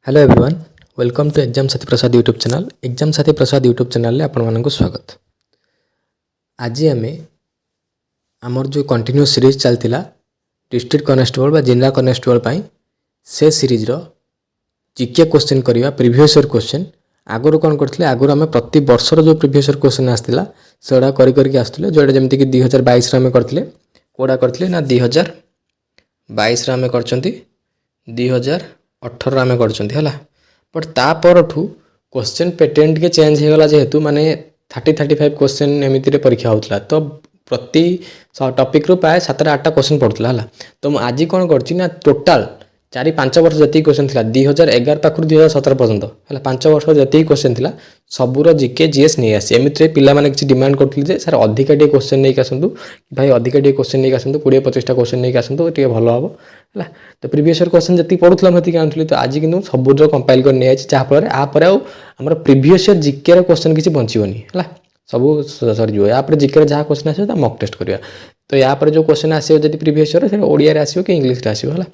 Hello everyone welcome to exam Sathi Prasad YouTube channel exam Sathi Prasad YouTube channel रे आपण मानक स्वागत। आज आम आमर जो कंटिन्यू सीरीज चलता डिस्ट्रिक्ट कनेस्टेबल बा जिला कनेस्टेबल से सीरीज रो जीके क्वेश्चन करवा प्रीवियस ईयर क्वेश्चन आगुरी कौन करते आगुरी आम प्रति वर्षर जो प्रीवियस ईयर क्वेश्चन आसाला से करके आसुले जोटा जमीक 2022 आम करते कौड़ा करते ना 2022 आम कर 2018 आम कर बट तापरठू क्वेश्चन पैटर्न टे चेंज हो गला जेहेतु माने 30-35 क्वेश्चन एमती परीक्षा होता तो प्रति टॉपिक रू प्राय 7-8टा क्वेश्चन पड़ूला है। तो मुझे आज कौन कर टोटाल 4-5 वर्ष जी क्वेश्चन थी 2011 पाखु 2017 पर्यंत है 5 वर्ष जी क्वेश्चन थी सबूर जिके जीएस नहीं आसी एमती पे किसी डिमांड करते सर अधिका टे क्वेश्चन नहीं आसतु भाई अधिका टे क्वेश्चन नहीं आसतु 20-25टा क्वेश्चन नहीं आसतु टे भल हम है। तो प्रीवियस ईयर क्वेश्चन जी पढ़ुला मुझे आनुली तो आज कि सबूर कंपाइल कर नहीं जहाँफल आपर आम प्रीवियस ईयर जिके क्वेश्चन किसी बचीनी है सब सरीज यापर जिके जहाँ क्वेश्चन आसो मक टेस्ट करवा तो यापर जो क्वेश्चन आसो जब प्रीवियस ईयर ओडिया आसो कि इंग्लीश आसो है।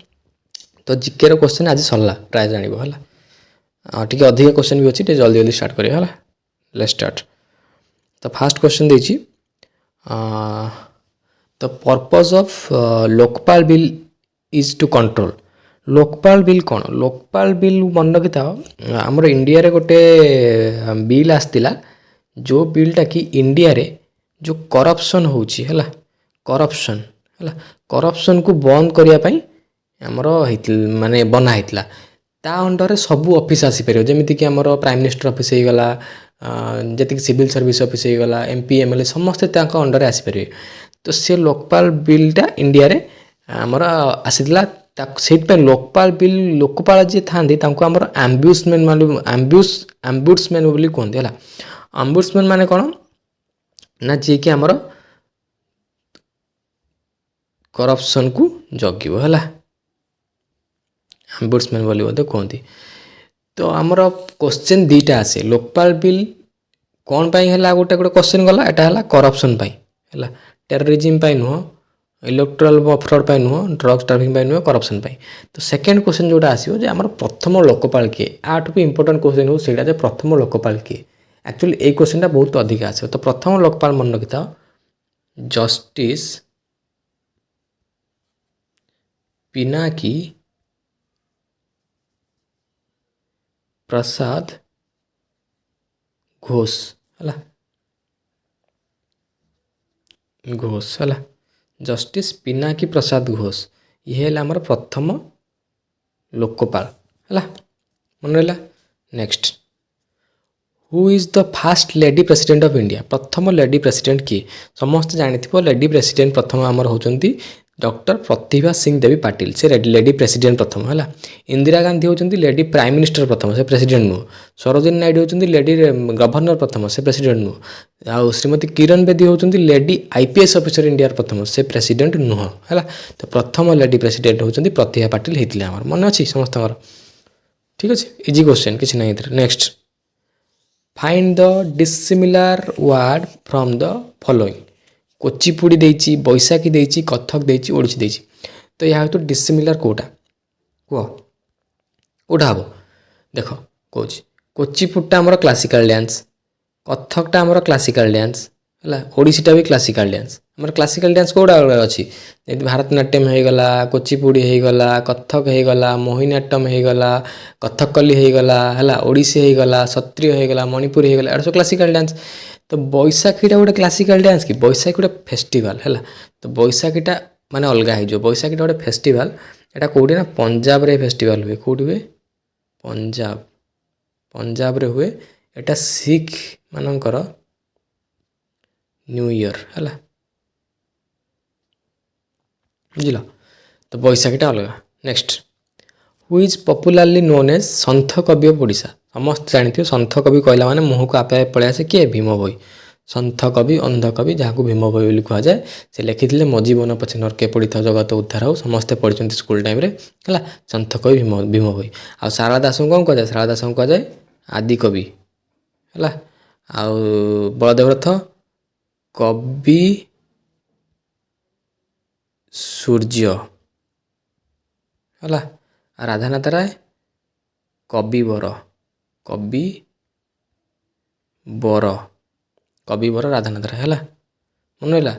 तो जिके क्वेश्चन आज सरला प्राय जान है टी अधिक क्वेश्चन भी अच्छी जल्दी जल्दी स्टार्ट करिए है। Let's start. तो फास्ट क्वेश्चन देछि तो purpose of Lokpal bill is to control Lokpal bill कौन लोकपाल बिल मन रखी था आमर इंडिया रे गोटे बिल आसला जो बिलटा कि इंडिया रे जो करप्शन होची है करप्शन है करप्शन को बंद करने आमर माने बना होता ता अंडर सबू ऑफिस आसीपर जमीक कि आमर प्राइम मिनिस्टर ऑफिस हो गला जी सिविल सर्विस ऑफिस हो गला एमपी एमएलए समस्ते अंडर आसीपर तो से लोकपाल बिलटा इंडिया रे आमर आसीला से लोकपाल बिल लोकपाल जी था आमर एम्ब्यूसमैन बोली कहते हैं। एम्ब्यूसमैन माने कौन ना जी कि आमर करप्शन को जगिव है एम्ब्यूसमैन बोली बोलते कहते। तो आमर क्वेश्चन दीटा आसे लोकपाल बिल कौन पाई है गोटे गोटे क्वेश्चन गला एटा है करप्शन पाई है टेररिज्म पाई नुह इलेक्ट्राल फ्रॉड पाई नुह ड्रग्स ट्राफिकिंग पाई नुह करप्शन पाई। तो सेकेंड क्वेश्चन जोटा आसो जे आमर प्रथम लोकपाल किए आठ भी इंपोर्टेंट क्वेश्चन हो से प्रथम लोकपाल किए एक्चुअली ये क्वेश्चन बहुत अधिक आस। तो प्रथम लोकपाल मन रखी था जस्टिस पिनाकी प्रसाद घोष है घोष है जस्टिस पिनाकी प्रसाद घोष ये आमर प्रथम लोकपाल है मन रहा। Next who is the fast lady president of India प्रथम लेडी प्रेसिडेंट किए समस्त जानी लेडी प्रेसिडेंट प्रथम आमर होती डॉक्टर प्रतिभा सिंह देवी पाटिल से लेडी प्रेसिडेंट प्रथम है। इंदिरा गांधी होती लेडी प्राइम मिनिस्टर प्रथम से प्रेसिडेंट नुह सरोजिनी नायडू होती लेडी गवर्नर प्रथम से प्रेसिडेंट नुह आ श्रीमती किरण बेदी होती लेडी आईपीएस ऑफिसर इंडिया प्रथम से प्रेसिडेंट नुह है। तो प्रथम लेडी प्रेसिडेंट होती प्रतिभा पाटिल होते आम मन अच्छी समस्त ठीक अच्छे इजी क्वेश्चन किसी ना। Next find the dissimilar word from the following Kuchipudi देची बैशाखी देची कथक देची ओडिसी देची तो यह तो डिसिमिलार कोटा कह कौटा हम देख कौन कोचिपुड़टा आमर क्लासिकल डांस कथकटा आमर क्लासिकल डांस है ओडिसीटा भी क्लासिकल डांस आमर क्लासिकल डांस कौटा अच्छी जैसे भारतनाट्यम होगला कोचिपुड़ी होगला कथक होगला मोहिनीअट्टम होगला कथकली होगला है ओडिसी होगला सत्रिय होगला मणिपुर होगला एटा सब क्लासिकल डांस। तो बैशाखीटा गोटे क्लासिकल डांस कि बैशाखी गोटे फेस्टिवल है। तो बैशाखीटा माने अलग हो बैशाखीटा गोटे फेस्टिवल एटा कौटी ना पंजाब रे फेस्टिवल हुए कौटी हुए पंजाब पंजाब रे हुए एटा सिख मानकर न्यू ईयर है बुझल। तो बैशाखीटा अलग। Next who is popularly known as Santha Kabi of Odisha समस्त जानते सन्थ कवि कहला माने मुह को आपे पड़े आसे किए भीम भोई सन्थ कवि अंध कवि जहाँ को भीम भोई बोली कह जाए से लिखी मो जीवन पछे नरके पड़ी था जगत उद्धार हो समस्ते पढ़ी स्कूल टाइम है सन्थ कवि भीम भोई आ शारदा दास को कौन कह जाए शारदा दास को कह जाए आदि कवि है आउ बलदेव रथ कवि सूर्य है राधानाथ राय କବିବର କବିବର କବିବର ରାଧାନାଥ ରାୟ ହେଲା। ମନେ ରହିଲା?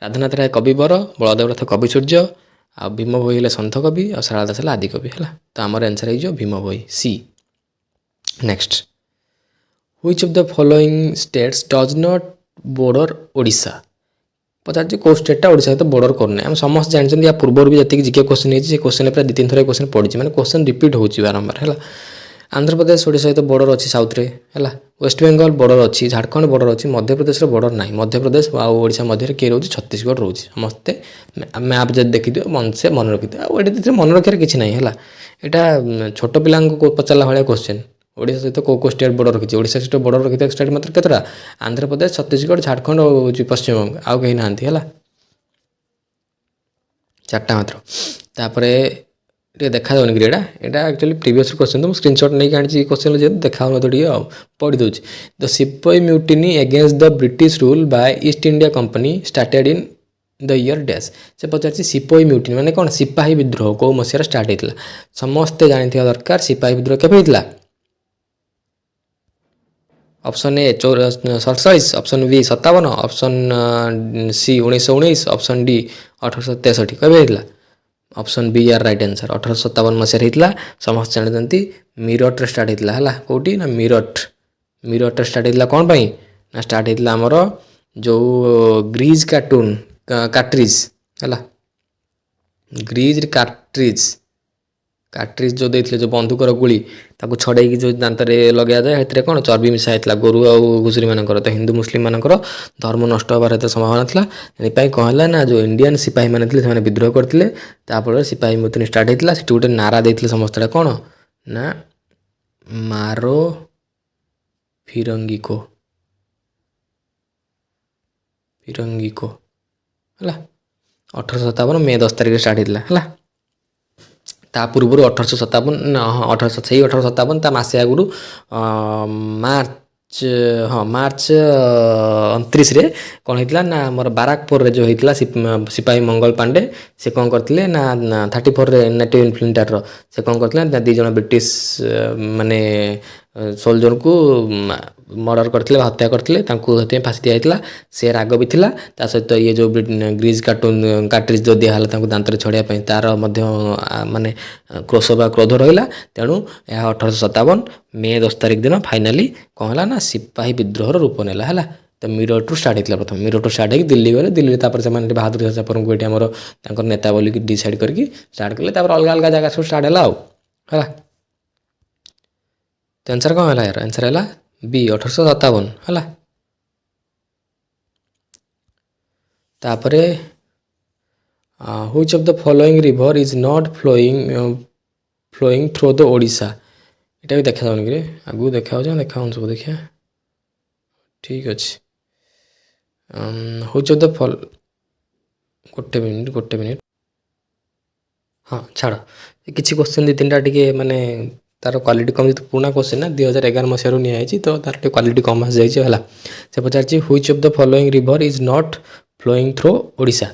ରାଧାନାଥ ରାୟ କବିବର, ବଳଦେବ ରଥ କବି ସୂର୍ଯ୍ୟ, ଆଉ ଭୀମ ଭୋଇ ହେଲେ ସନ୍ଥ କବି, ଆଉ ଶାରଳା ଦାସ ହେଲେ ଆଦି କବି ହେଲା। ତ ଆମର ଆନ୍ସର ହେଇଯିବ Bhima Bhoi C. Next, which of the following states does not border Odisha? ପଚାରୁଛି କେଉଁ ଷ୍ଟେଟ୍ଟା ଓଡ଼ିଶା ସହିତ ବୋର୍ଡର କରୁନି। ଆମେ ସମସ୍ତେ ଜାଣିଛନ୍ତି, ୟା ପୂର୍ବରୁ ବି ଯେତିକି ଜିକେ କୋଶ୍ଚିନ୍ ହେଇଛି ସେ କୋଶ୍ଚିନ୍ ପ୍ରାୟ 2-3 ଥର କୋଶ୍ଚିନ୍ ପଡ଼ିଛି, ମାନେ କୋଶ୍ଚିନ୍ ରିପିଟ୍ ହେଉଛି ବାରମ୍ବାର ହେଲା। ଆନ୍ଧ୍ରପ୍ରଦେଶ ଓଡ଼ିଶା ସହିତ ବୋର୍ଡର ଅଛି ସାଉଥ୍ରେ ହେଲା। ୱେଷ୍ଟବେଙ୍ଗଲ ବୋର୍ଡର ଅଛି, ଝାଡ଼ଖଣ୍ଡ ବୋର୍ଡର ଅଛି, ମଧ୍ୟପ୍ରଦେଶର ବୋର୍ଡର ନାହିଁ। ମଧ୍ୟପ୍ରଦେଶ ଆଉ ଓଡ଼ିଶା ମଧ୍ୟରେ କିଏ ରହୁଛି? ଛତିଶଗଡ଼ ରହୁଛି। ସମସ୍ତେ ମ୍ୟାପ୍ ଯଦି ଦେଖିଥିବ ମନସେ ମନେ ରଖିଥିବ। ଆଉ ଏଠି ମନେ ରଖିବାର କିଛି ନାହିଁ ହେଲା। ଏଇଟା ଛୋଟ ପିଲାଙ୍କୁ ପଚାରିଲା ଭଳିଆ କୋଶ୍ଚିନ୍। ଓଡ଼ିଶା ସହିତ କେଉଁ ଷ୍ଟେଟ୍ ବୋର୍ଡର ରଖିଛି? ଓଡ଼ିଶା ସହିତ ବୋର୍ଡର ରଖିଥିବା ଷ୍ଟେଟ୍ ମାତ୍ର କେତେଟା? ଆନ୍ଧ୍ରପ୍ରଦେଶ, ଛତିଶଗଡ଼, ଝାଡ଼ଖଣ୍ଡ ଆଉ ପଶ୍ଚିମବଙ୍ଗ, ଆଉ କେହି ନାହାନ୍ତି ହେଲା। 4ଟା ମାତ୍ର। ତାପରେ ଟିକେ ଦେଖାଯାଉନି କି ଏଇଟା ଆକ୍ଚୁଆଲି ପ୍ରିଭିୟସ୍ କୋଶ୍ଚିନ୍, ତ ମୁଁ ସ୍କ୍ରିନସଟ୍ ନେଇକି ଆଣିଛି କୋଶ୍ଚିନ୍ ଯେହେତୁ ଦେଖାଯାଉନଥିବ ଟିକେ ଆଉ ପଢ଼ି ଦେଉଛି। The sepoy mutiny against the British rule by East India Company started in the year dash. ସେ ପଚାରିଛି ସିପାଇ ମ୍ୟୁଟିନି ମାନେ କ'ଣ? ସିପାହୀ ବିଦ୍ରୋହ କେଉଁ ମସିହାରେ ଷ୍ଟାର୍ଟ ହେଇଥିଲା? ସମସ୍ତେ ଜାଣିଥିବା ଦରକାର ସିପାହୀ ବିଦ୍ରୋହ କେବେ ହେଇଥିଲା? Option A 47, option B 57, option C 1919, option D 1863। କେବେ ହେଇଥିଲା? ଅପସନ୍ ବି ଆର୍ ରାଇଟ୍ ଆନ୍ସର୍। 1857 ମସିହାରେ ହେଇଥିଲା। ସମସ୍ତେ ଜାଣିଛନ୍ତି ମିରଟରେ ଷ୍ଟାର୍ଟ ହେଇଥିଲା ହେଲା। କେଉଁଠି? ନା ମିରଟରେ ଷ୍ଟାର୍ଟ ହେଇଥିଲା। କ'ଣ ପାଇଁ? ନା ଷ୍ଟାର୍ଟ ହେଇଥିଲା ଆମର ଯେଉଁ ଗ୍ରୀଜ୍ କାର୍ଟ୍ରିଜ୍ ହେଲା। ଗ୍ରୀଜ୍ କାର୍ଟ୍ରିଜ୍ ଯେଉଁ ଦେଇଥିଲେ, ଯେଉଁ ବନ୍ଧୁକର ଗୁଳି ତାକୁ ଛଡ଼େଇକି ଯେଉଁ ଦାନ୍ତରେ ଲଗାଯାଏ, ସେଥିରେ କ'ଣ ଚର୍ବି ମିଶା ହେଇଥିଲା ଗୋରୁ ଆଉ ଘୁଷୁରୀମାନଙ୍କର। ତ ହିନ୍ଦୁ ମୁସଲିମମାନଙ୍କର ଧର୍ମ ନଷ୍ଟ ହେବାର ଏତେ ସମ୍ଭାବନା ଥିଲା। ଏଥିପାଇଁ କ'ଣ ହେଲା ନା ଯେଉଁ ଇଣ୍ଡିଆନ୍ ସିପାହୀମାନେ ଥିଲେ ସେମାନେ ବିଦ୍ରୋହ କରିଥିଲେ। ତାଫଳରେ ସିପାହୀ ମ୍ୟୁଟିନି ଷ୍ଟାର୍ଟ ହେଇଥିଲା। ସେଠି ଗୋଟେ ନାରା ଦେଇଥିଲେ ସମସ୍ତେ, କ'ଣ ନା ମାରୋ ଫିରଙ୍ଗିକୋ ହେଲା। 1857 ମେ 10 ତାରିଖରେ ଷ୍ଟାର୍ଟ ହେଇଥିଲା ହେଲା। ତା ପୂର୍ବରୁ 1857 ତା ମାସେ ଆଗରୁ ମାର୍ଚ୍ଚ 29ରେ କ'ଣ ହେଇଥିଲା ନା ଆମର ବାରାକପୁରରେ ଯେଉଁ ହେଇଥିଲା ସିପାହୀ ମଙ୍ଗଲ ପାଣ୍ଡେ ସେ କ'ଣ କରିଥିଲେ ନା 34ରେ ନେଟିଭ୍ ଇନଫିଲ୍ଟ୍ରେଟର ସେ କ'ଣ କରିଥିଲେ ନା 2 ଜଣ ବ୍ରିଟିଶ ମାନେ ସୋଲଜରକୁ ମର୍ଡର କରିଥିଲେ ବା ହତ୍ୟା କରିଥିଲେ। ତାଙ୍କୁ ସେଥିପାଇଁ ଫାଶୀ ଦିଆଯାଇଥିଲା। ସେ ରାଗ ବି ଥିଲା। ତା ସହିତ ଇଏ ଯେଉଁ ଗ୍ରୀଜ୍ କାର୍ଟ୍ରିଜ୍ ଯେଉଁ ଦିଆହେଲା ତାଙ୍କୁ ଦାନ୍ତରେ ଛଡ଼େଇବା ପାଇଁ, ତାର ମଧ୍ୟ ମାନେ କ୍ରୋଶ ବା କ୍ରୋଧ ରହିଲା। ତେଣୁ ଏହା 1857 ମେ 10 ତାରିଖ ଦିନ ଫାଇନାଲି କ'ଣ ହେଲା ନା ସିପାହୀ ବିଦ୍ରୋହର ରୂପ ନେଲା ହେଲା। ତ ମିରଟରୁ ଷ୍ଟାର୍ଟ ହେଇଥିଲା ପ୍ରଥମେ। ମିରଟରୁ ଷ୍ଟାର୍ଟ ହେଇକି ଦିଲ୍ଲୀ ଗଲେ। ଦିଲ୍ଲୀରେ ତାପରେ ସେମାନେ ଏଠି ବାହାଦୁର ଶାହ ଜାଫରଙ୍କୁ ଏଠି ଆମର ତାଙ୍କର ନେତା ବୋଲିକି ଡିସାଇଡ଼୍ କରିକି ଷ୍ଟାର୍ଟ କଲେ। ତାପରେ ଅଲଗା ଅଲଗା ଜାଗା ସବୁ ଷ୍ଟାର୍ଟ ହେଲା ଆଉ ହେଲା। ତ ଆନ୍ସର୍ କ'ଣ ହେଲା? ୟାର ଆନ୍ସର୍ ହେଲା ବି 1857 ହେଲା। ତାପରେ which of the following river is not flowing through the Odisha? ଏଇଟା ବି ଦେଖାଯାଉନି କି? ଆଗକୁ ଦେଖାଯାଉଛି ନା ଦେଖାଯାଉନି? ସବୁ ଦେଖିବା। ଠିକ୍ ଅଛି। ହୁଇଚ୍ ଅଫ୍ ଦ ଗୋଟେ ମିନିଟ୍। ହଁ ଛାଡ଼, କିଛି କୋଶ୍ଚିନ୍ 2-3ଟା ଟିକେ ମାନେ ତାର କ୍ୱାଲିଟି କମ୍, ଯେହେତୁ ପୁରୁଣା କୋଶ୍ଚିନ୍ ନା 2011 ମସିହାରୁ ନିଆଯାଇଛି, ତ ତାର ଟିକେ କ୍ୱାଲିଟି କମ୍ ଆସିଯାଇଛି ହେଲା। ସେ ପଚାରିଛି which of the following river is not flowing through Odisha?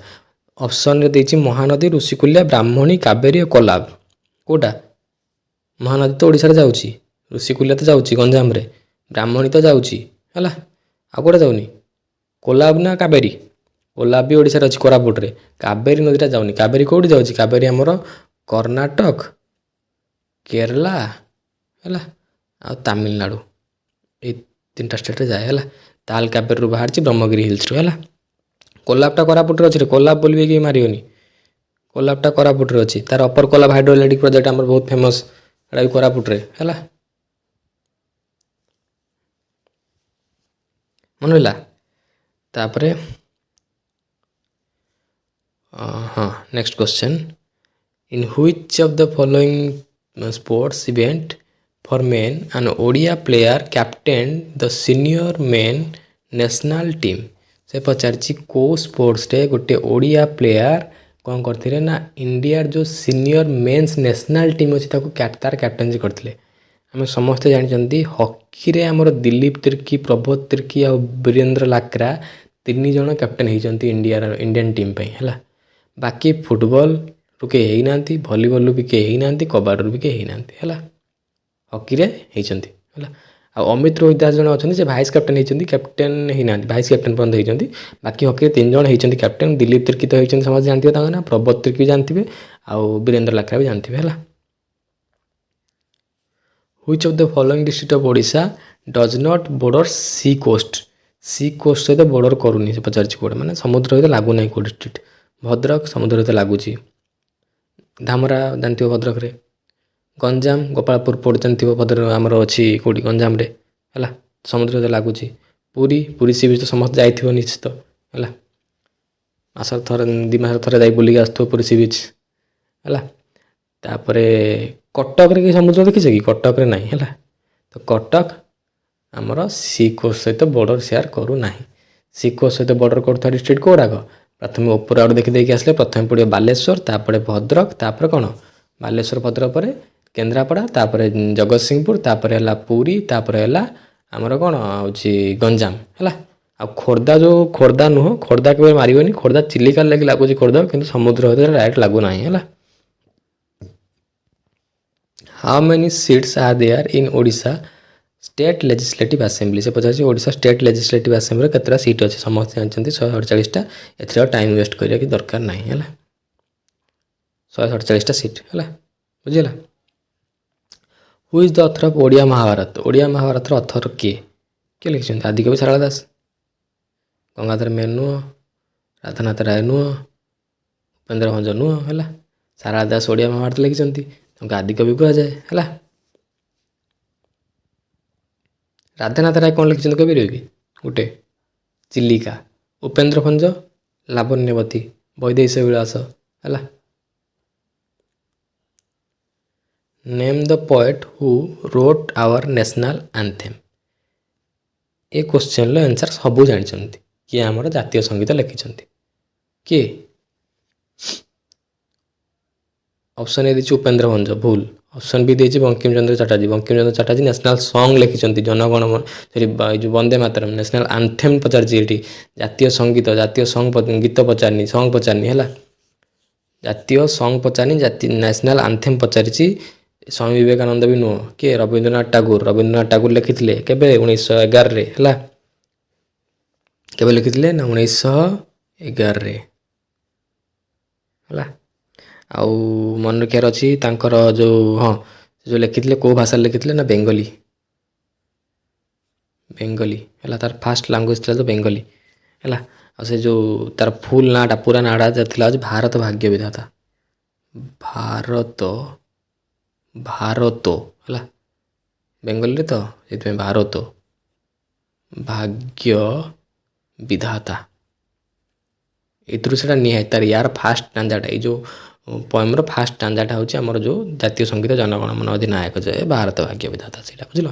ଅପସନ୍ରେ ଦେଇଛି ମହାନଦୀ, ଋଷିକୂଲ୍ୟା, ବ୍ରାହ୍ମଣୀ, କାବେରୀ ଓ କୋଲାବ। କେଉଁଟା? ମହାନଦୀ ତ ଓଡ଼ିଶାରେ ଯାଉଛି, ଋଷିକୂଲ୍ୟା ତ ଯାଉଛି ଗଞ୍ଜାମରେ, ବ୍ରାହ୍ମଣୀ ତ ଯାଉଛି ହେଲା। ଆଉ କେଉଁଟା ଯାଉନି? କୋଲାବ ନା କାବେରୀ? କୋଲାବ ବି ଓଡ଼ିଶାରେ ଅଛି, କୋରାପୁଟରେ। କାବେରୀ ନଦୀଟା ଯାଉନି। କାବେରୀ କେଉଁଠି ଯାଉଛି? କାବେରୀ ଆମର କର୍ଣ୍ଣାଟକ, କେରଲା ହେଲା, ଆଉ ତାମିଲନାଡ଼ୁ, ଏଇ 3ଟା ଷ୍ଟେଟ୍ରେ ଯାଏ ହେଲା। ତାଲ କାବେରୀରୁ ବାହାରିଛି ବ୍ରହ୍ମଗିରି ହିଲ୍ସରୁ ହେଲା। କୋଲାବଟା କୋରାପୁଟରେ ଅଛି। କୋଲାବ ବୋଲି ବି କେହି ମାରିବନି। କୋଲାବଟା କୋରାପୁଟରେ ଅଛି। ତାର ଅପର କୋଲାବ ହାଇଡ୍ରୋ ଇଲେକ୍ଟ୍ରିକ୍ ପ୍ରୋଜେକ୍ଟ ଆମର ବହୁତ ଫେମସ୍, ଏଟା ବି କୋରାପୁଟରେ ହେଲା। ମନେ ରହିଲା? ତାପରେ ହଁ, next question. In which of the following sports event for men ଆନ୍ ଓଡ଼ିଆ ପ୍ଲେୟାର କ୍ୟାପ୍ଟେନ୍ ଦ ସିନିୟର ମେନ୍ ନ୍ୟାସନାଲ୍ ଟିମ୍? ସେ ପଚାରିଛି କେଉଁ ସ୍ପୋର୍ଟସରେ ଗୋଟେ ଓଡ଼ିଆ ପ୍ଲେୟାର କ'ଣ କରିଥିଲେ ନା ଇଣ୍ଡିଆର ଯେଉଁ ସିନିୟର ମେନ୍ସ ନ୍ୟାସନାଲ୍ ଟିମ୍ ଅଛି ତାକୁ ତାର କ୍ୟାପ୍ଟେନ୍ସି କରିଥିଲେ। ଆମେ ସମସ୍ତେ ଜାଣିଛନ୍ତି ହକିରେ ଆମର ଦିଲ୍ଲୀପ ତିର୍କି, ପ୍ରବୋଧ ତିର୍କି ଆଉ ବୀରେନ୍ଦ୍ର ଲାକ୍ରା 3 ଜଣ କ୍ୟାପ୍ଟେନ୍ ହେଇଛନ୍ତି ଇଣ୍ଡିଆନ୍ ଟିମ୍ ପାଇଁ ହେଲା। ବାକି ଫୁଟବଲରୁ କେହି ହେଇନାହାନ୍ତି, ଭଲିବଲରୁ ବି କେହି ହେଇନାହାନ୍ତି, କବାଡ଼ିରୁ ବି କେହି ହେଇନାହାନ୍ତି ହେଲା। ହକିରେ ହେଇଛନ୍ତି ହେଲା। ଆଉ ଅମିତ ରୋହିତ ଦାସ ଜଣେ ଅଛନ୍ତି ସେ ଭାଇସ୍ କ୍ୟାପ୍ଟେନ୍ ହେଇଛନ୍ତି, କ୍ୟାପ୍ଟେନ୍ ହେଇନାହାନ୍ତି, ଭାଇସ୍ କ୍ୟାପ୍ଟେନ୍ ପର୍ଯ୍ୟନ୍ତ ହେଇଛନ୍ତି। ବାକି ହକିରେ 3 ଜଣ ହେଇଛନ୍ତି କ୍ୟାପ୍ଟେନ୍। ଦିଲ୍ଲୀପ ତିର୍କି ତ ହେଇଛନ୍ତି, ସମସ୍ତେ ଜାଣିଥିବେ ତାଙ୍କ ନାଁ। ପ୍ରବୋଧ ତିର୍କି ବି ଜାଣିଥିବେ, ଆଉ ବୀରେନ୍ଦ୍ର ଲାକ୍ରା ବି ଜାଣିଥିବେ ହେଲା। Which of the following district of Odisha does not border sea coast? Sea coast सहित बॉर्डर करूनी से पचार कौटे मैंने समुद्र सहित लगुना कौ डिस्ट्रिक्ट। भद्रक समुद्र सहित लगुच। धामरा जानते भद्रक रे। गंजाम गोपालपुर पोर्ट जानते भद्रक आमर अच्छी कौटी गंजाम रे है समुद्र सहित लगुच। पुरी पुरी सी बीच तो समस्त जाइए निश्चित है। मास थर 2 मास थर जा बुलिक आसो पुरी सी बीच है। तापर कटक रे कि समुद्र देखिछ कि कटक रे नहीं है। तो कटक आमर सी कोस्ट सहित बॉर्डर शेयर करू ना। सी कोस्ट सहित बॉर्डर करुवा डिस्ट्रिक्ट कौड़ाक प्रथम ऊपर आड़ देखी आसले प्रथम पड़े बालेश्वर, तापर भद्रक, तापर कौन बालेश्वर भद्रक पर केन्द्रापड़ा, तापर जगतसिंहपुर, तापर है पुरी, तापर है आमर कौन हूँ गंजाम है। आ खोर्धा जो खोर्धा नुह खोर्धा के मारे खोर्धा चिलिका लगे लगुच खोर्धा कि समुद्र डायरेक्ट लगुना है। How many seats are there in Odisha state legislative assembly से पचार ओडिशा स्टेट लेजिस्लेटिव असेंबली केतटा सीट अच्छे समस्त जानते 148टा। एथर टाइम वेस्ट करिया कि दरकार नहीं है 148टा सीट है बुझीला। Who is the author of Odia Mahabharata? Odia Mahabharata author किए लिखिं? आदिकवि सारला दास, गंगाधर मेहर नुह, राधानाथ राय नुह, उपेन्द्र भंज नुह है। सारला दास ओडिया महाभारत लिखिं, आदिकवि कहुए है। राधानाथ राय कौन लिखिं कवि कि गोटे चिलिका, उपेन्द्र भंज लावण्यवती, वैदेश विलास है। Name the poet who wrote our national anthem. A question answer सबू जानते किए आमर जातीय संगीत लिखिं किए? ऑप्शन ए दी उपेन्द्र भंज भूल। ऑप्शन बी देती बंकिम चंद्र चटर्जी। बंकिम चंद्र चटर्जी नेशनल सॉन्ग लिखिं जनगण मन सॉरी जो वंदे मातरम नेशनल एंथेम पचारची ये जातीय संगीत जातीय सॉन्ग गीत पचारनी सॉन्ग पचारनी है। जातीय सॉन्ग पचारनी जातीय नेशनल एंथेम पचारिची। स्वामी विवेकानंद भी नुह किए रवींद्रनाथ टागोर। रवींद्रनाथ टागोर लिखिते केबे 1911 रे है। केबे लिखिते ना 1911 रे है। आउ मन रखार अच्छी तांकर जो हाँ जो लिखिते कौ भाषा लिखिते ना बेंगली। बेंगली है तार फास्ट लैंग्वेज था तो बेंगली है। और से जो तार फुल नाटा पूरा नाटा था भारत भाग्य विधाता। भारत भारत है बेंगली तो ये भारत भाग्य विधाता ये निहाय तार यार फास्ट टांजाटा ये जो पोएम फास्ट टांजाटा हूँ आमर जो जातीय संगीत जनगण मन अधिनायक जय भारत भाग्य विधाता से बुझल।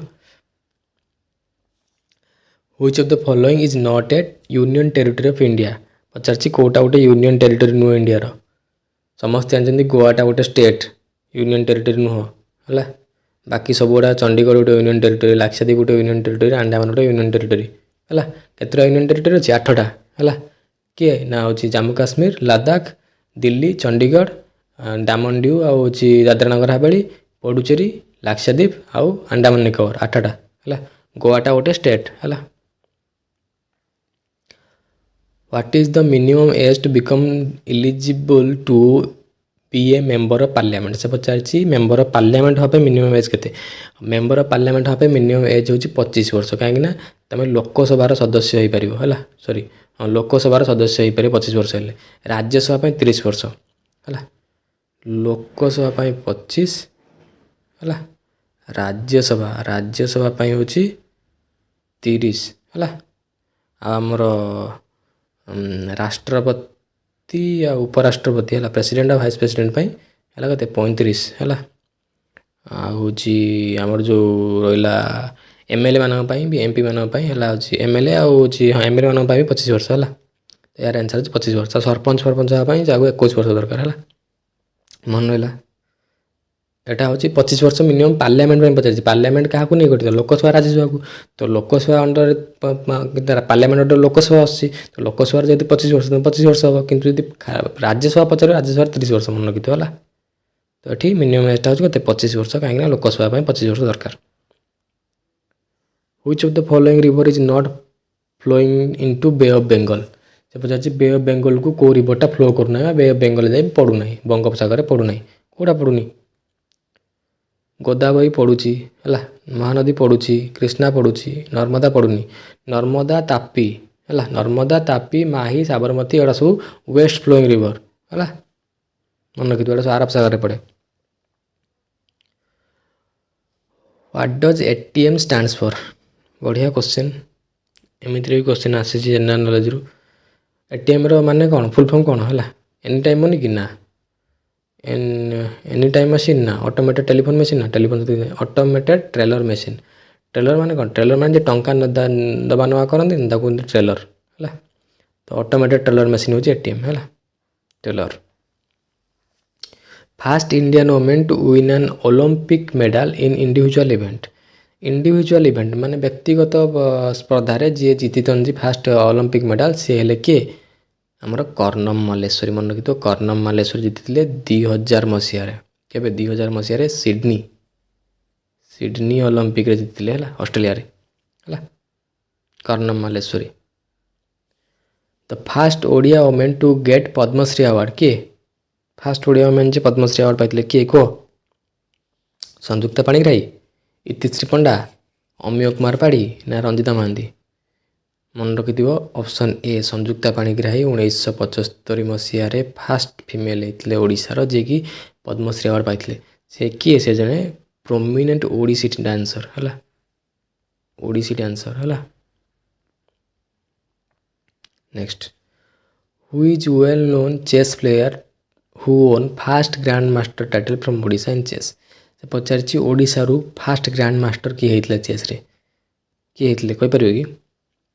Which of the following is not a union territory of India? पचार कौटा गोटे यूनियन टेरिटरी नुह इंडिया समस्त जानते गोवाटा गोटे स्टेट यूनियन टेरिटरी नुह है। बाकी सब गुड़ा चंडीगढ़ गोटे यूनियन टेरिटरी, लाक्षाद्वीप गोटे यूनियन टेरिटरी, अंडमान गोटे यूनियन टेरिटरी है। केतटा यूनियन टेरिटरी अच्छी 8टा है। किए ना हूँ जम्मू काश्मीर, लद्दाख, दिल्ली, चंडीगढ़, डामन ड्यू आउ दादरा नगर हवेली, पुडुचेरी, लाक्षाद्वीप आउ अंडमान निकोबार 8टा है। गोवाटा गोटे स्टेट है। What is the minimum age to become eligible to be a member of parliament? से पचार मेंबर ऑफ पार्लियामेंट हाँ मिनिमम एज के मेंबर ऑफ पार्लियामेंट हाँ मिनिमम एज हूँ 25 वर्ष। कहीं तुम लोकसभार सदस्य हो पार है सॉरी हाँ लोकसभार सदस्य हो पार 25 वर्ष हेल्ले। राज्यसभा 30 वर्ष है। लोकसभा 25 है। राज्यसभा राज्यसभा हूँ 30 है। आमर राष्ट्रपति या उपराष्ट्रपति है प्रेसिडेंट और वाइस प्रेसिडेंट है कते 35 है। हूँ आमर जो रहा एमएलए मान भी एमपी मान है एमएलए आउ हाँ एमएलए मान भी 25 वर्ष है। यार आंसर 25 वर्ष। सरपंच सरपंच हाँपाई जहाँ 21 वर्ष दरकार है। मन रहा एटा हूँ 25 वर्ष मिनिमम पार्लियामेंट पचार। पार्लियामेंट क्या नहीं गठित लोकसभा राज्यसभा को तो Lok Sabha under parliament under Lok Sabha आसी तो लोकसभा जब 25 वर्ष 25 वर्ष हम कि राज्यसभा पचार राज्यसभा 30 वर्ष मन रखी है। ତ ଏଠି ମିନିମମ୍ ଏଜ୍ଟା ହେଉଛି କେତେ 25 ବର୍ଷ, କାହିଁକିନା ଲୋକସଭା ପାଇଁ 25 ବର୍ଷ ଦରକାର। Which of the following river is not flowing in to bay of Bengal. ସେ ପଚାରିଛି ବେ ଅଫ୍ ବେଙ୍ଗଲକୁ କେଉଁ ରିଭରଟା ଫ୍ଲୋ କରୁନାହିଁ ବା ବେ ଅଫ୍ ବେଙ୍ଗଲ ଯାଇ ପଡ଼ୁନାହିଁ, ବଙ୍ଗୋପସାଗରରେ ପଡ଼ୁନାହିଁ। କେଉଁଟା ପଡ଼ୁନି? ଗୋଦାବରୀ ପଡ଼ୁଛି ହେଲା, ମହାନଦୀ ପଡ଼ୁଛି, କୃଷ୍ଣା ପଡ଼ୁଛି, ନର୍ମଦା ପଡ଼ୁନି। ନର୍ମଦା, ତାପି ହେଲା, ନର୍ମଦା, ତାପି, ମାହି, ସାବରମତୀ ଏଗୁଡ଼ା ସବୁ ୱେଷ୍ଟ ଫ୍ଲୋଇଂ ରିଭର ହେଲା, ମନେ ରଖିଥିବ, ଏଗୁଡ଼ା ସବୁ ଆରବ ସାଗରରେ ପଡ଼େ। What does ATM stands for? ବଢ଼ିଆ କୋଶ୍ଚିନ୍, ଏମିତିରେ ବି କୋଶ୍ଚିନ୍ ଆସିଛି ଜେନେରାଲ୍ ନଲେଜରୁ। ATMର ମାନେ କ'ଣ, ଫୁଲ୍ ଫର୍ମ କ'ଣ ହେଲା? ଏନି ଟାଇମ୍ ମନି କି ନା, ଏନି ଟାଇମ୍ ମେସିନ୍ ନା, ଅଟୋମେଟେଡ଼ ଟେଲିଫୋନ୍ ମେସିନ୍ ନା, telephone automated teller machine. Trailer ମାନେ କ'ଣ? ଟ୍ରେଲର ମାନେ ଯେ ଟଙ୍କା ଦେବା ନେବା କରନ୍ତିନି ତାକୁ କୁହନ୍ତି ଟ୍ରେଲର ହେଲା। ତ ଅଟୋମେଟେଡ଼ ଟ୍ରେଲର ମେସିନ୍ ହେଉଛି ATM ହେଲା, teller. First Indian woman to win an Olympic medal in individual event. Individual event ମାନେ ବ୍ୟକ୍ତିଗତ ସ୍ପର୍ଦ୍ଧାରେ ଯିଏ ଜିତିଛନ୍ତି ଫାଷ୍ଟ ଅଲମ୍ପିକ୍ ମେଡାଲ ସିଏ ହେଲେ କିଏ? ଆମର କର୍ଣ୍ଣମ ମଲ୍ଲେଶ୍ୱରୀ। ମନେ ରଖିଥିବ, କର୍ଣ୍ଣମ ମଲ୍ଲେଶ୍ୱରୀ ଜିତିଥିଲେ 2000 ମସିହାରେ। କେବେ? 2000 ମସିହାରେ ସିଡନୀ ଅଲମ୍ପିକରେ ଜିତିଥିଲେ ହେଲା, ଅଷ୍ଟ୍ରେଲିଆରେ ହେଲା, Karnam Malleswari. The first Odia woman to get Padma Shri award କିଏ? ଫାଷ୍ଟ ଓଡ଼ିଆ ଓମେନ୍ ଯେ ପଦ୍ମଶ୍ରୀ ଆୱାର୍ଡ଼ ପାଇଥିଲେ କିଏ କୁହ? ସଂଯୁକ୍ତା ପାଣିଗ୍ରାହୀ, ଇତିଶ୍ରୀ ପଣ୍ଡା, ଅମିୟ କୁମାର ପାଢ଼ୀ ନା ରଞ୍ଜିତା ମହାନ୍ତି? ମନେ ରଖିଥିବ ଅପସନ୍ ଏ ସଂଯୁକ୍ତା ପାଣିଗ୍ରାହୀ 1975 ମସିହାରେ ଫାଷ୍ଟ ଫିମେଲ୍ ହେଇଥିଲେ ଓଡ଼ିଶାର, ଯିଏକି ପଦ୍ମଶ୍ରୀ ଆୱାର୍ଡ଼ ପାଇଥିଲେ। ସେ କିଏ? ସେ ଜଣେ ପ୍ରୋମିନେଣ୍ଟ ଓଡ଼ିଶୀ ଡ୍ୟାନ୍ସର ହେଲା, ଓଡ଼ିଶୀ ଡ୍ୟାନ୍ସର ହେଲା। Next, who is well known chess player who won first grand master title from Odisha in chess? ସେ ପଚାରିଛି ଓଡ଼ିଶାରୁ ଫାଷ୍ଟ ଗ୍ରାଣ୍ଡ ମାଷ୍ଟର କିଏ ହେଇଥିଲା ଚେସ୍ରେ? କିଏ ହେଇଥିଲେ କହିପାରିବେ କି?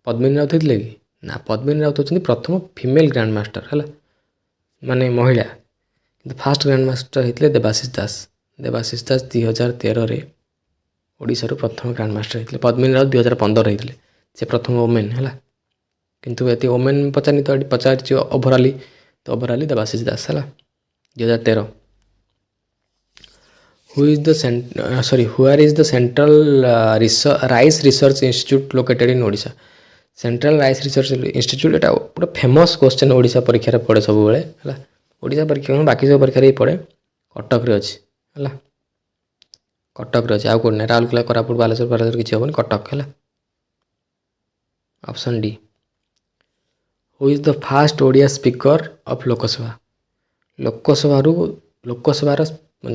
ପଦ୍ମିନୀ ରାଉତ ହେଇଥିଲେ କି? ନା, ପଦ୍ମିନୀ ରାଉତ ହେଉଛନ୍ତି ପ୍ରଥମ ଫିମେଲ୍ ଗ୍ରାଣ୍ଡ ମାଷ୍ଟର ହେଲା, ମାନେ ମହିଳା। କିନ୍ତୁ ଫାଷ୍ଟ ଗ୍ରାଣ୍ଡ ମାଷ୍ଟର ହେଇଥିଲେ ଦେବାଶିଷ ଦାସ। ଦେବାଶିଷ ଦାସ 2013ରେ ଓଡ଼ିଶାରୁ ପ୍ରଥମ ଗ୍ରାଣ୍ଡ ମାଷ୍ଟର ହେଇଥିଲେ। ପଦ୍ମିନୀ ରାଉତ 2015 ହେଇଥିଲେ, ସେ ପ୍ରଥମ ଓମେନ୍ ହେଲା। କିନ୍ତୁ ଏତେ ଓମେନ୍ ପଚାରିନି ତ, ଏଠି ପଚାରିଛି ଓଭରାଲି, ତ ଓଭରାଲି ଦେବାଶିଷ ଦାସ ହେଲା 2013। Where is the central rice research institute located in Odisha? Central rice research institute, ଏଇଟା ଗୋଟେ ଫେମସ୍ କୋଶ୍ଚେନ୍ ଓଡ଼ିଶା ପରୀକ୍ଷାରେ ପଡ଼େ ସବୁବେଳେ ହେଲା। ଓଡ଼ିଶା ପରୀକ୍ଷା କ'ଣ, ବାକି ସବୁ ପରୀକ୍ଷାରେ ବି ପଡ଼େ। କଟକରେ ଅଛି ହେଲା, କଟକରେ ଅଛି, ଆଉ କେଉଁଠି ନାହିଁ। ରାଉରକେଲା, କୋରାପୁଟ, ବାଲେଶ୍ୱର କିଛି ହେବନି, କଟକ ହେଲା। Option D. Who is the first Odia speaker of Lok Sabha? ଲୋକସଭାର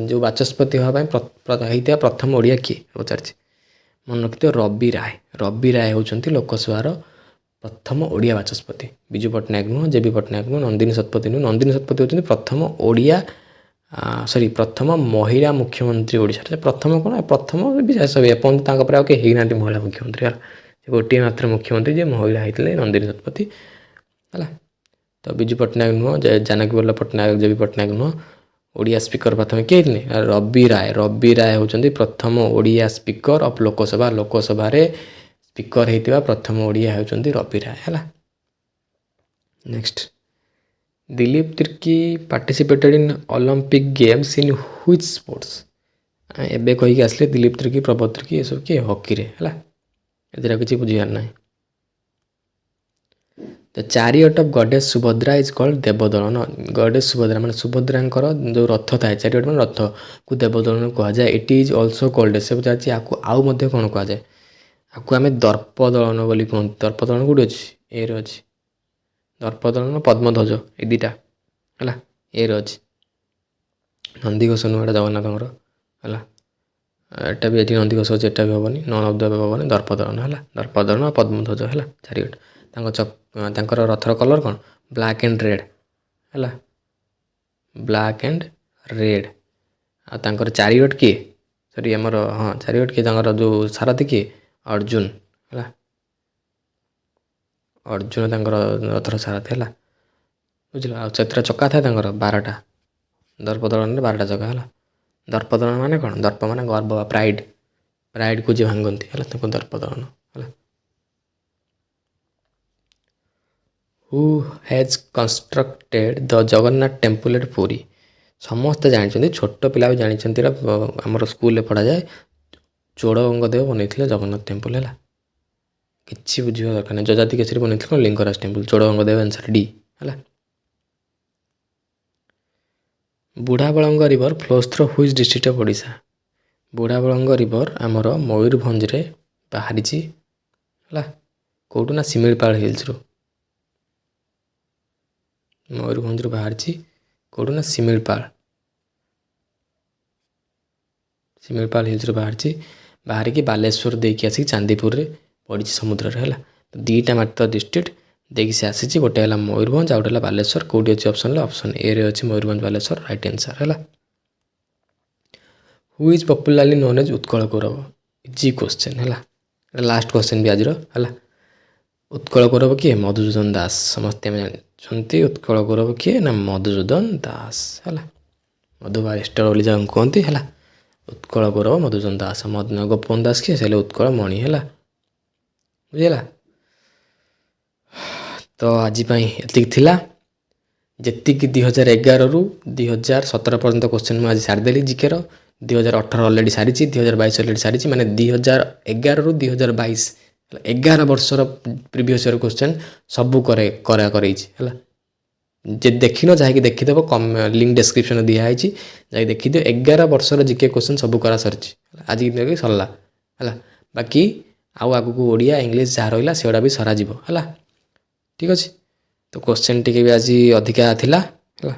ଯେଉଁ ବାଚସ୍ପତି ହେବା ପାଇଁ ହେଇଥିବା ପ୍ରଥମ ଓଡ଼ିଆ କିଏ ପଚାରିଛି? ମନେ ରଖିଥିବ ରବି ରାୟ। ରବି ରାୟ ହେଉଛନ୍ତି ଲୋକସଭାର ପ୍ରଥମ ଓଡ଼ିଆ ବାଚସ୍ପତି। ବିଜୁ ପଟ୍ଟନାୟକ ନୁହଁ, ଜେ ବି ପଟ୍ଟନାୟକ ନୁହଁ, ନନ୍ଦିନୀ ଶତପଥୀ ନୁହଁ। ନନ୍ଦିନୀ ଶତପଥୀ ହେଉଛନ୍ତି ପ୍ରଥମ ପ୍ରଥମ ମହିଳା ମୁଖ୍ୟମନ୍ତ୍ରୀ ଓଡ଼ିଶାର। ସେ ପ୍ରଥମ କ'ଣ, ପ୍ରଥମ ଏପର୍ଯ୍ୟନ୍ତ ତାଙ୍କ ପରେ ଆଉ କେହି ହେଇନାହାନ୍ତି ମହିଳା ମୁଖ୍ୟମନ୍ତ୍ରୀ ହେଲା। ସେ ଗୋଟିଏ ମାତ୍ର ମୁଖ୍ୟମନ୍ତ୍ରୀ ଯିଏ ମହିଳା ହେଇଥିଲେ, ନନ୍ଦିନୀ ଶତପଥୀ ହେଲା। ତ ବିଜୁ ପଟ୍ଟନାୟକ ନୁହଁ, ଜାନକୀ ବଲ୍ଲଭ ପଟ୍ଟନାୟକ, ଜେ ବି ପଟ୍ଟନାୟକ ନୁହଁ। ଓଡ଼ିଆ ସ୍ପିକର ପ୍ରଥମେ କିଏ ହେଇଥିଲେ? ରବି ରାୟ। ରବି ରାୟ ହେଉଛନ୍ତି ପ୍ରଥମ ଓଡ଼ିଆ ସ୍ପିକର ଅଫ୍ ଲୋକସଭା। ଲୋକସଭାରେ ସ୍ପିକର ହେଇଥିବା ପ୍ରଥମ ଓଡ଼ିଆ ହେଉଛନ୍ତି ରବି ରାୟ ହେଲା। Next, Dilip Tirkey participated in Olympic games in which sports? ଏବେ କହିକି ଆସିଲେ ଦିଲ୍ଲୀପ ତିର୍କୀ, ପ୍ରଭତ ତିର୍କୀ, ଏସବୁ କିଏ? ହକିରେ ହେଲା, ଏଥିରେ କିଛି ବୁଝିବାର ନାହିଁ। The chariot of goddess Subhadra is called Debadalana. Goddess Subhadra ମାନେ ସୁଭଦ୍ରାଙ୍କର ଯେଉଁ ରଥ ଥାଏ, ଚାରିଅଟ୍ ମାନେ ରଥକୁ ଦେବଦଳନ କୁହାଯାଏ। ଇଟ୍ ଇଜ୍ ଅଲସୋ କଲ୍ଡ, ସେ ପଚାରିଛି ଆକୁ ଆଉ ମଧ୍ୟ କ'ଣ କୁହାଯାଏ? ଆକୁ ଆମେ ଦର୍ପଦଳନ ବୋଲି କୁହନ୍ତି। ଦର୍ପଦଳନ କେଉଁଠି ଅଛି? ଏରେ ଅଛି। ଦର୍ପଦଳନ, ପଦ୍ମଧ୍ୱଜ, ଏ ଦୁଇଟା ହେଲା, ଏରେ ଅଛି। ନନ୍ଦିଘୋଷ ନୁହଁ, ଏଇଟା ଜଗନ୍ନାଥଙ୍କର ହେଲା। ଏଟା ବି ଏଠି ନନ୍ଦିଘୋଷ ଅଛି, ଏଟା ବି ହେବନି, ନନ୍ ଅଫ୍ ଦ ଏବଭ୍ ହେବନି। ଦର୍ପଦଳନ ହେଲା, ଦର୍ପଦଳନ, ପଦ୍ମଧ୍ୱଜ ହେଲା, ଚାରିଅଟ୍। ତାଙ୍କର ରଥର କଲର୍ କ'ଣ? ବ୍ଲାକ୍ ଆଣ୍ଡ ରେଡ଼୍ ହେଲା, ବ୍ଲାକ୍ ଆଣ୍ଡ ରେଡ଼୍। ଆଉ ତାଙ୍କର ଚାରିଅଟ୍ କିଏ? ଆମର ଚାରିଅଟ୍ କିଏ? ତାଙ୍କର ଯେଉଁ ସାରଥୀ କିଏ? ଅର୍ଜୁନ ହେଲା, ଅର୍ଜୁନ ତାଙ୍କର ରଥର ସାରଥୀ ହେଲା, ବୁଝିଲ। ଆଉ ସେଥିରେ ଚକା ଥାଏ ତାଙ୍କର 12ଟା, ଦର୍ପଦଳନରେ 12ଟା ଚକା ହେଲା। ଦର୍ପଦଳନ ମାନେ କ'ଣ? ଦର୍ପ ମାନେ ଗର୍ବ ବା ପ୍ରାଇଡ଼କୁ ଯିଏ ଭାଙ୍ଗନ୍ତି ହେଲା, ତାଙ୍କୁ ଦର୍ପଦଳନ ହେଲା। Who has constructed the Jagannath temple at Puri? ସମସ୍ତେ ଜାଣିଛନ୍ତି, ଛୋଟ ପିଲା ବି ଜାଣିଛନ୍ତି, ଏଇଟା ଆମର ସ୍କୁଲରେ ପଢ଼ାଯାଏ। ଚୋଡ଼ଗଙ୍ଗଦେବ ବନେଇଥିଲେ ଜଗନ୍ନାଥ ଟେମ୍ପଲ୍ ହେଲା। କିଛି ବୁଝିବା ଦରକାର ନାହିଁ। ଯଯାତି କେଶରୀ ବନେଇଥିଲେ Lingaraj temple. Chodagangadeva answer D ହେଲା। Budhabalanga river flows through which district of Odisha? Budhabalanga river ଆମର ମୟୂରଭଞ୍ଜରେ ବାହାରିଛି ହେଲା। କେଉଁଠୁ ନା ଶିମିଳିପାଳ ହିଲ୍ସରୁ। ମୟୂରଭଞ୍ଜରୁ ବାହାରିଛି କେଉଁଠୁ ନା ଶିମିଳିପାଳ ହିଲ୍ସରୁ ବାହାରିଛି। ବାହାରିକି ବାଲେଶ୍ୱର ଦେଇକି ଆସିକି ଚାନ୍ଦିପୁରରେ ପଡ଼ିଛି ସମୁଦ୍ରରେ ହେଲା। ଦୁଇଟା ମାତ୍ର ଡିଷ୍ଟ୍ରିକ୍ଟ ଦେଇକି ସେ ଆସିଛି, ଗୋଟେ ହେଲା ମୟୂରଭଞ୍ଜ ଆଉ ଗୋଟେ ହେଲା ବାଲେଶ୍ୱର। କେଉଁଠି ଅଛି ଅପସନ୍ରେ? ଅପସନ୍ ଏରେ ଅଛି ମୟୂରଭଞ୍ଜ ବାଲେଶ୍ୱର, ରାଇଟ୍ ଆନ୍ସର୍ ହେଲା। Who is popularly known as Utkal Gourab? Easy question ହେଲା, ଏଇଟା ଲାଷ୍ଟ କ୍ୱେଶ୍ଚନ୍ ବି ଆଜିର ହେଲା। ଉତ୍କଳ ଗୌରବ କିଏ? ମଧୁସୂଦନ ଦାସ। ସମସ୍ତେ ଆମେ ଜାଣିଛନ୍ତି ଉତ୍କଳ ଗୌରବ କିଏ ନା ମଧୁସୂଦନ ଦାସ ହେଲା। ମଧୁ ବାରିଷ୍ଟର ବୋଲି ଯାହାକୁ କୁହନ୍ତି ହେଲା। ଉତ୍କଳ ଗୌରବ ମଧୁସୂଦନ ଦାସ। ଗୋପବନ୍ଧୁ ଦାସ କିଏ? ସେ ହେଲେ ଉତ୍କଳ ମଣି ହେଲା। ବୁଝିଲା? ତ ଆଜି ପାଇଁ ଏତିକି ଥିଲା। ଯେତିକି 2011ରୁ 2017 ପର୍ଯ୍ୟନ୍ତ କ୍ୱେଶ୍ଚନ୍ ମୁଁ ଆଜି ସାରିଦେଲି ଜିକେର। 2018 ଅଲରେଡ଼ି ସାରିଛି, 2022 ଅଲରେଡ଼ି ସାରିଛି, ମାନେ 2011ରୁ 2022 11 ବର୍ଷର ପ୍ରିଭିୟସ୍ ଇୟର୍ କ୍ୱେଶ୍ଚନ୍ ସବୁ କରେଇଛି ହେଲା। ଯେ ଦେଖିନ ଯାଇକି ଦେଖିଦେବ, ଲିଙ୍କ୍ ଡେସ୍କ୍ରିପ୍ସନ୍ରେ ଦିଆହେଇଛି, ଯାଇକି ଦେଖିଦିଅ। 11 ବର୍ଷର ଜିକେ କ୍ୱେଶ୍ଚନ୍ ସବୁ କରା ସରିଛି, ଆଜି ସରିଲା ହେଲା। ବାକି ଆଉ ଆଗକୁ ଓଡ଼ିଆ ଇଂଲିଶ ଯାହା ରହିଲା ସେଗୁଡ଼ା ବି ସରାଯିବ ହେଲା। ଠିକ୍ ଅଛି। ତ କ୍ୱେଶ୍ଚନ୍ ଟିକେ ବି ଆଜି ଅଧିକା ଥିଲା ହେଲା।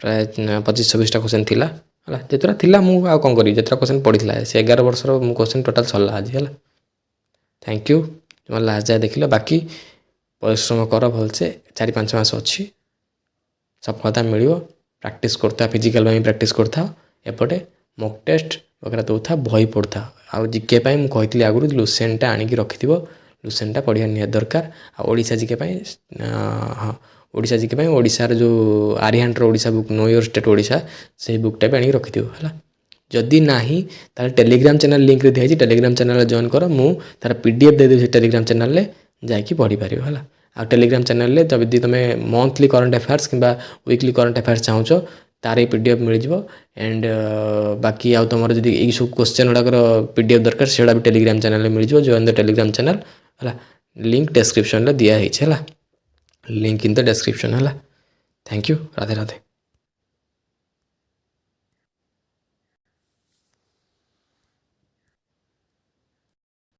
ପ୍ରାୟ 25-26ଟା କ୍ୱେଶ୍ଚନ୍ ଥିଲା ହେଲା। ଯେତେଟା ଥିଲା ମୁଁ ଆଉ କ'ଣ କରିବି, ଯେତେଟା କ୍ୱେଶ୍ଚନ୍ ପଡ଼ିଥିଲା ସେ 11 ବର୍ଷର ମୁଁ କ୍ୱେଶ୍ଚନ୍ ଟୋଟାଲ୍ ସରିଲା ଆଜି ହେଲା। ଥ୍ୟାଙ୍କ ୟୁ, ତୁମେ ଲାଷ୍ଟ ଯାଏ ଦେଖିଲ। ବାକି ପରିଶ୍ରମ କର ଭଲସେ, 4-5 ମାସ ଅଛି, ସଫଳତା ମିଳିବ। ପ୍ରାକ୍ଟିସ୍ କରୁଥା, ଫିଜିକାଲ୍ ପାଇଁ ପ୍ରାକ୍ଟିସ୍ କରୁଥାଅ, ଏପଟେ ମକ୍ ଟେଷ୍ଟ ବଗେରା ଦେଉଥା, ବହି ପଢ଼ୁଥା। ଆଉ ଜିକେ ପାଇଁ ମୁଁ କହିଥିଲି ଆଗରୁ ଲୁସେନ୍ଟା ଆଣିକି ରଖିଥିବ, ଲୁସେନ୍ଟା ପଢ଼ିବା ନିହାତି ଦରକାର। ଆଉ ଓଡ଼ିଶା ଜିକେ ପାଇଁ ହଁ, ଓଡ଼ିଶା ଜିକେ ପାଇଁ ଓଡ଼ିଶାର ଯେଉଁ ଆରିହାଣ୍ଟର Odisha book, know your state Odisha, ସେଇ ବୁକ୍ଟା ବି ଆଣିକି ରଖିଥିବ ହେଲା। ଯଦି ନାହିଁ ତାହେଲେ ଟେଲିଗ୍ରାମ ଚ୍ୟାନେଲ୍ ଲିଙ୍କ୍ରେ ଦିଆହେଇଛି, ଟେଲିଗ୍ରାମ ଚ୍ୟାନେଲ୍ରେ ଜଏନ୍ କର। ମୁଁ ତା'ର PDF ଦେଇଦେବି ସେ ଟେଲିଗ୍ରାମ ଚ୍ୟାନେଲ୍ରେ, ଯାଇକି ପଢ଼ିପାରିବ ହେଲା। ଆଉ ଟେଲିଗ୍ରାମ ଚ୍ୟାନେଲ୍ରେ ଯଦି ତୁମେ ମନ୍ଥଲି କରେଣ୍ଟ ଆଫେୟାର୍ସ କିମ୍ବା ୱିକଲି କରେଣ୍ଟ ଆଫେୟାର୍ସ ଚାହୁଁଛ, ତାର এই PDF ମିଳିଯିବ। ଆଣ୍ଡ ବାକି ଆଉ ତୁମର ଯଦି ଏଇସବୁ କ୍ୱେଶ୍ଚନ୍ ଗୁଡ଼ାକର PDF ଦରକାର, ସେଗୁଡ଼ା ବି ଟେଲିଗ୍ରାମ ଚ୍ୟାନେଲ୍ରେ ମିଳିଯିବ। ଜଏନ୍ ଦ ଟେଲିଗ୍ରାମ ଚ୍ୟାନେଲ୍ ହେଲା। ଲିଙ୍କ୍ ଡେସ୍କ୍ରିପ୍ସନ୍ରେ ଦିଆହେଇଛି ହେଲା। ଲିଙ୍କ୍ ଇନ୍ ଦ ଡେସ୍କ୍ରିପ୍ସନ୍ ହେଲା। Thank you, Radhe Radhe.